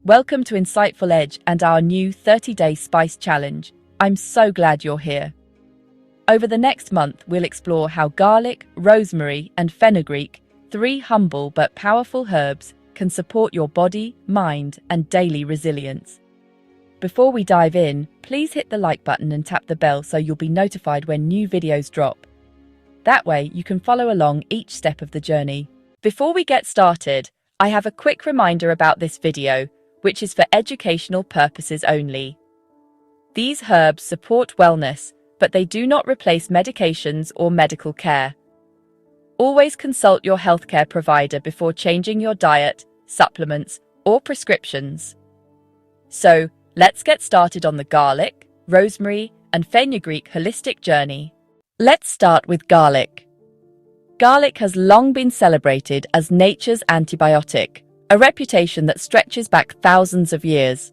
Welcome to Insightful Edge and our new 30-day spice challenge. I'm so glad you're here. Over the next month, we'll explore how garlic, rosemary, and fenugreek, three humble but powerful herbs, can support your body, mind, and daily resilience. Before we dive in, please hit the like button and tap the bell so you'll be notified when new videos drop. That way, you can follow along each step of the journey. Before we get started, I have a quick reminder about this video, which is for educational purposes only. These herbs support wellness, but they do not replace medications or medical care. Always consult your healthcare provider before changing your diet, supplements, or prescriptions. So, let's get started on the garlic, rosemary, and fenugreek holistic journey. Let's start with garlic. Garlic has long been celebrated as nature's antibiotic, a reputation that stretches back thousands of years.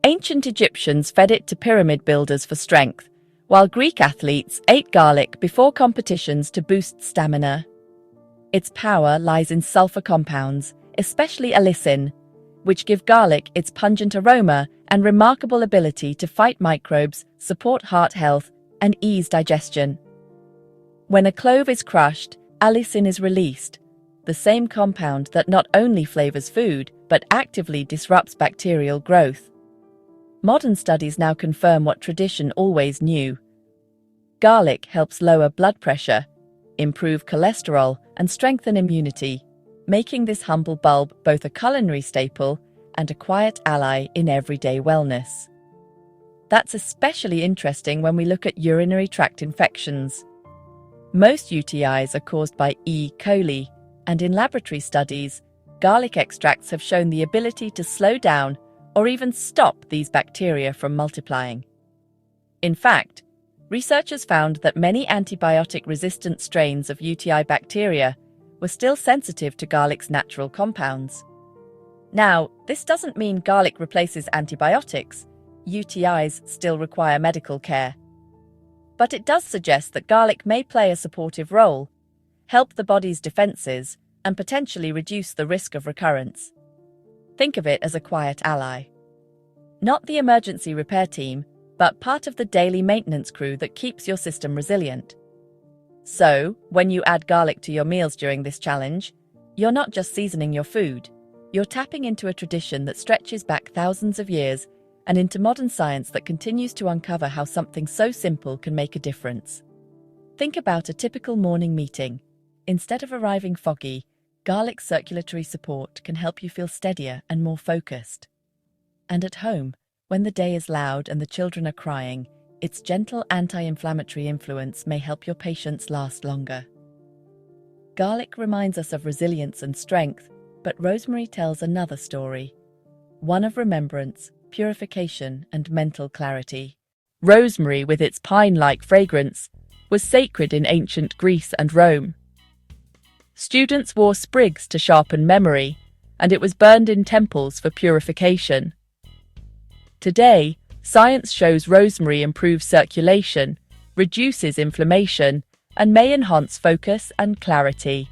Ancient Egyptians fed it to pyramid builders for strength, while Greek athletes ate garlic before competitions to boost stamina. Its power lies in sulfur compounds, especially allicin, which give garlic its pungent aroma and remarkable ability to fight microbes, support heart health, and ease digestion. When a clove is crushed, allicin is released, the same compound that not only flavors food, but actively disrupts bacterial growth. Modern studies now confirm what tradition always knew. Garlic helps lower blood pressure, improve cholesterol, and strengthen immunity, making this humble bulb both a culinary staple and a quiet ally in everyday wellness. That's especially interesting when we look at urinary tract infections. Most UTIs are caused by E. coli, and in laboratory studies, garlic extracts have shown the ability to slow down or even stop these bacteria from multiplying. In fact, researchers found that many antibiotic-resistant strains of UTI bacteria were still sensitive to garlic's natural compounds. Now, this doesn't mean garlic replaces antibiotics. UTIs still require medical care. But it does suggest that garlic may play a supportive role, help the body's defenses, and potentially reduce the risk of recurrence. Think of it as a quiet ally. Not the emergency repair team, but part of the daily maintenance crew that keeps your system resilient. So, when you add garlic to your meals during this challenge, you're not just seasoning your food, you're tapping into a tradition that stretches back thousands of years and into modern science that continues to uncover how something so simple can make a difference. Think about a typical morning meeting. Instead of arriving foggy, garlic's circulatory support can help you feel steadier and more focused. And at home, when the day is loud and the children are crying, its gentle anti-inflammatory influence may help your patients last longer. Garlic reminds us of resilience and strength, but rosemary tells another story, one of remembrance, purification, and mental clarity. Rosemary, with its pine-like fragrance, was sacred in ancient Greece and Rome. Students wore sprigs to sharpen memory, and it was burned in temples for purification. Today, science shows rosemary improves circulation, reduces inflammation, and may enhance focus and clarity.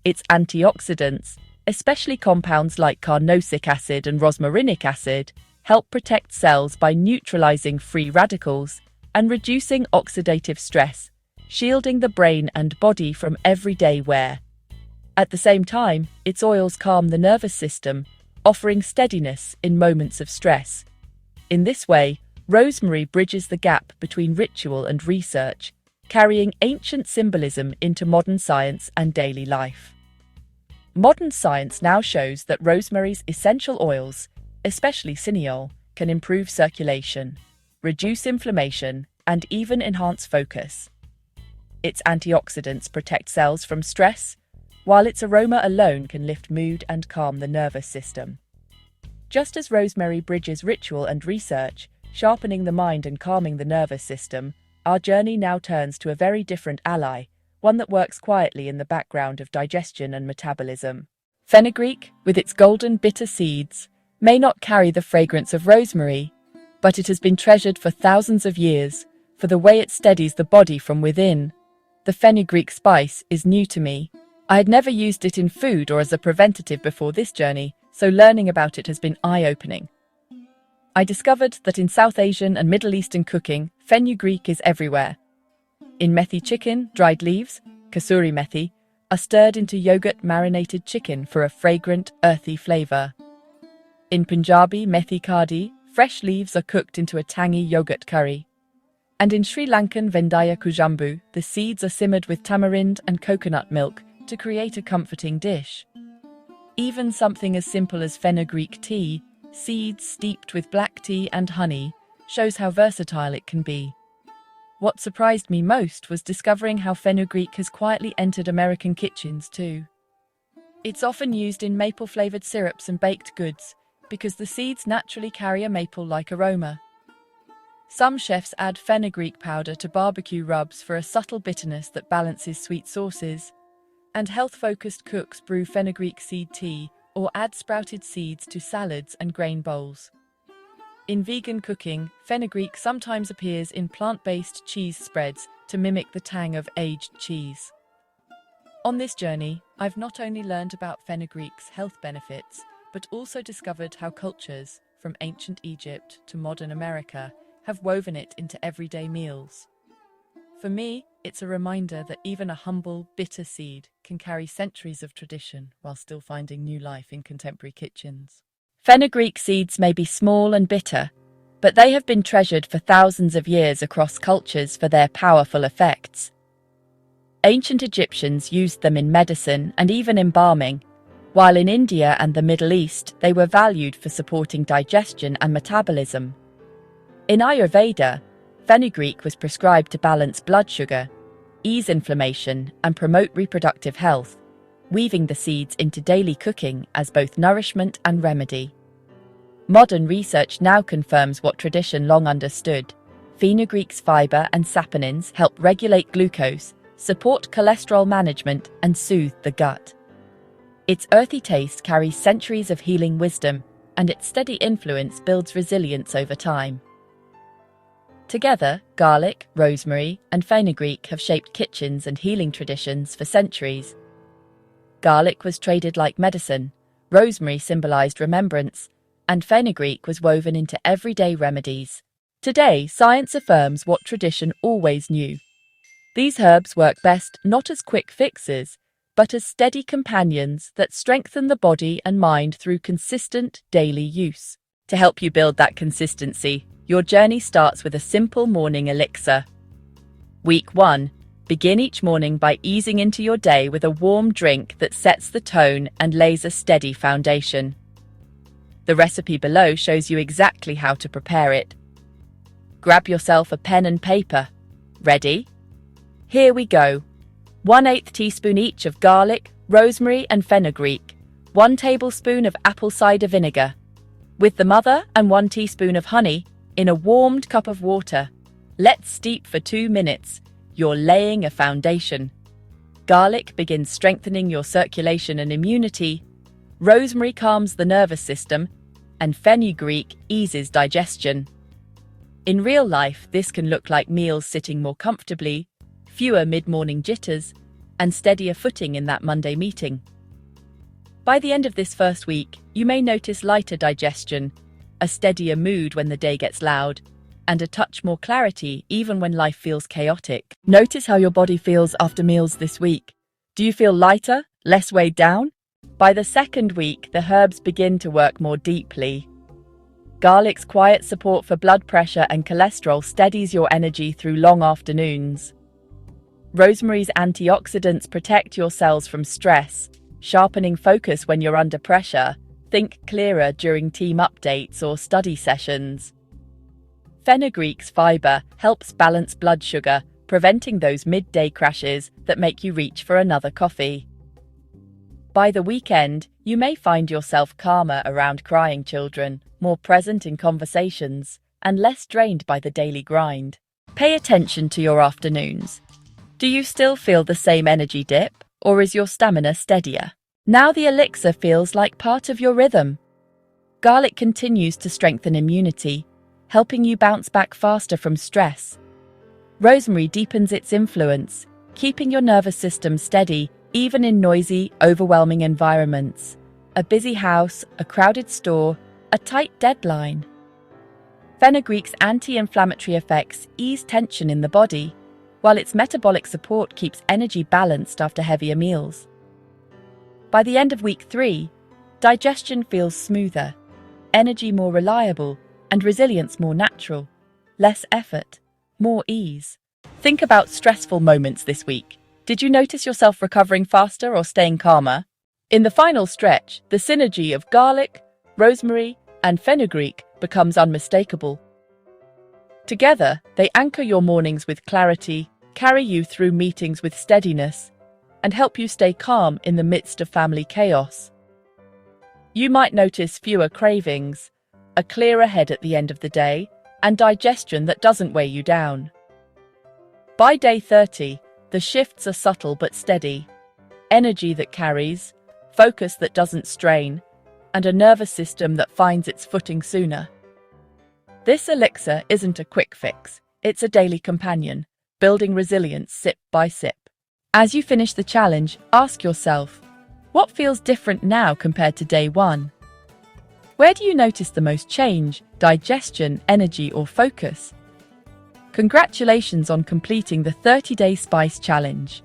Its antioxidants, especially compounds like carnosic acid and rosmarinic acid, help protect cells by neutralizing free radicals and reducing oxidative stress, shielding the brain and body from everyday wear. At the same time, its oils calm the nervous system, offering steadiness in moments of stress. In this way, rosemary bridges the gap between ritual and research, carrying ancient symbolism into modern science and daily life. Modern science now shows that rosemary's essential oils, especially cineol, can improve circulation, reduce inflammation, and even enhance focus. Its antioxidants protect cells from stress, while its aroma alone can lift mood and calm the nervous system. Just as rosemary bridges ritual and research, sharpening the mind and calming the nervous system, our journey now turns to a very different ally, one that works quietly in the background of digestion and metabolism. Fenugreek, with its golden bitter seeds, may not carry the fragrance of rosemary, but it has been treasured for thousands of years for the way it steadies the body from within. The fenugreek spice is new to me. I had never used it in food or as a preventative before this journey, so learning about it has been eye-opening. I discovered that in South Asian and Middle Eastern cooking, fenugreek is everywhere. In methi chicken, dried leaves, kasuri methi, are stirred into yogurt-marinated chicken for a fragrant, earthy flavor. In Punjabi methi kadhi, fresh leaves are cooked into a tangy yogurt curry. And in Sri Lankan vendaya kujambu, the seeds are simmered with tamarind and coconut milk to create a comforting dish. Even something as simple as fenugreek tea, seeds steeped with black tea and honey, shows how versatile it can be. What surprised me most was discovering how fenugreek has quietly entered American kitchens too. It's often used in maple-flavored syrups and baked goods because the seeds naturally carry a maple-like aroma. Some chefs add fenugreek powder to barbecue rubs for a subtle bitterness that balances sweet sauces, and health-focused cooks brew fenugreek seed tea or add sprouted seeds to salads and grain bowls. In vegan cooking, fenugreek sometimes appears in plant-based cheese spreads to mimic the tang of aged cheese. On this journey, I've not only learned about fenugreek's health benefits, but also discovered how cultures, from ancient Egypt to modern America, have woven it into everyday meals. For me, it's a reminder that even a humble, bitter seed can carry centuries of tradition while still finding new life in contemporary kitchens. Fenugreek seeds may be small and bitter, but they have been treasured for thousands of years across cultures for their powerful effects. Ancient Egyptians used them in medicine and even embalming, while in India and the Middle East they were valued for supporting digestion and metabolism. In Ayurveda, fenugreek was prescribed to balance blood sugar, ease inflammation, and promote reproductive health, weaving the seeds into daily cooking as both nourishment and remedy. Modern research now confirms what tradition long understood. Fenugreek's fiber and saponins help regulate glucose, support cholesterol management, and soothe the gut. Its earthy taste carries centuries of healing wisdom, and its steady influence builds resilience over time. Together, garlic, rosemary, and fenugreek have shaped kitchens and healing traditions for centuries. Garlic was traded like medicine, rosemary symbolized remembrance, and fenugreek was woven into everyday remedies. Today, science affirms what tradition always knew. These herbs work best not as quick fixes, but as steady companions that strengthen the body and mind through consistent daily use. To help you build that consistency, your journey starts with a simple morning elixir. Week 1. Begin each morning by easing into your day with a warm drink that sets the tone and lays a steady foundation. The recipe below shows you exactly how to prepare it. Grab yourself a pen and paper. Ready? Here we go. 1/8 teaspoon each of garlic, rosemary and fenugreek, 1 tablespoon of apple cider vinegar, with the mother and 1 teaspoon of honey, in a warmed cup of water. Let steep for 2 minutes. You're laying a foundation. Garlic begins strengthening your circulation and immunity, rosemary calms the nervous system, and fenugreek eases digestion. In real life, this can look like meals sitting more comfortably, fewer mid-morning jitters, and steadier footing in that Monday meeting. By the end of this first week, you may notice lighter digestion, a steadier mood when the day gets loud, and a touch more clarity even when life feels chaotic. Notice how your body feels after meals this week. Do you feel lighter, less weighed down? By the second week, the herbs begin to work more deeply. Garlic's quiet support for blood pressure and cholesterol steadies your energy through long afternoons. Rosemary's antioxidants protect your cells from stress, sharpening focus when you're under pressure. Think clearer during team updates or study sessions. Fenugreek's fiber helps balance blood sugar, preventing those midday crashes that make you reach for another coffee. By the weekend, you may find yourself calmer around crying children, more present in conversations, and less drained by the daily grind. Pay attention to your afternoons. Do you still feel the same energy dip, or is your stamina steadier? Now the elixir feels like part of your rhythm. Garlic continues to strengthen immunity, helping you bounce back faster from stress. Rosemary deepens its influence, keeping your nervous system steady even in noisy, overwhelming environments. a busy house, a crowded store, a tight deadline. Fenugreek's anti-inflammatory effects ease tension in the body, while its metabolic support keeps energy balanced after heavier meals. By the end of week 3, digestion feels smoother, energy more reliable, and resilience more natural. Less effort, more ease. Think about stressful moments this week. Did you notice yourself recovering faster or staying calmer? In the final stretch, the synergy of garlic, rosemary, and fenugreek becomes unmistakable. Together, they anchor your mornings with clarity, carry you through meetings with steadiness, and help you stay calm in the midst of family chaos. You might notice fewer cravings, a clearer head at the end of the day, and digestion that doesn't weigh you down. By day 30, the shifts are subtle but steady. Energy that carries, focus that doesn't strain, and a nervous system that finds its footing sooner. This elixir isn't a quick fix, it's a daily companion, building resilience sip by sip. As you finish the challenge, ask yourself, what feels different now compared to day 1? Where do you notice the most change, digestion, energy, or focus? Congratulations on completing the 30-day spice challenge.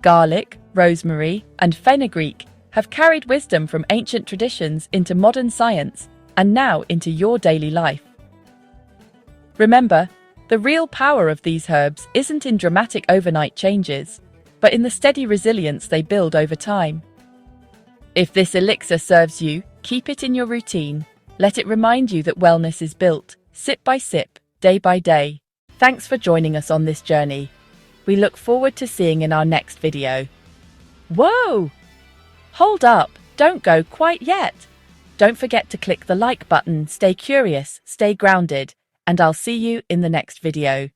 Garlic, rosemary, and fenugreek have carried wisdom from ancient traditions into modern science and now into your daily life. Remember, the real power of these herbs isn't in dramatic overnight changes, but in the steady resilience they build over time. If this elixir serves you, keep it in your routine. Let it remind you that wellness is built, sip by sip, day by day. Thanks for joining us on this journey. We look forward to seeing in our next video. Whoa! Hold up, don't go quite yet. Don't forget to click the like button, stay curious, stay grounded, and I'll see you in the next video.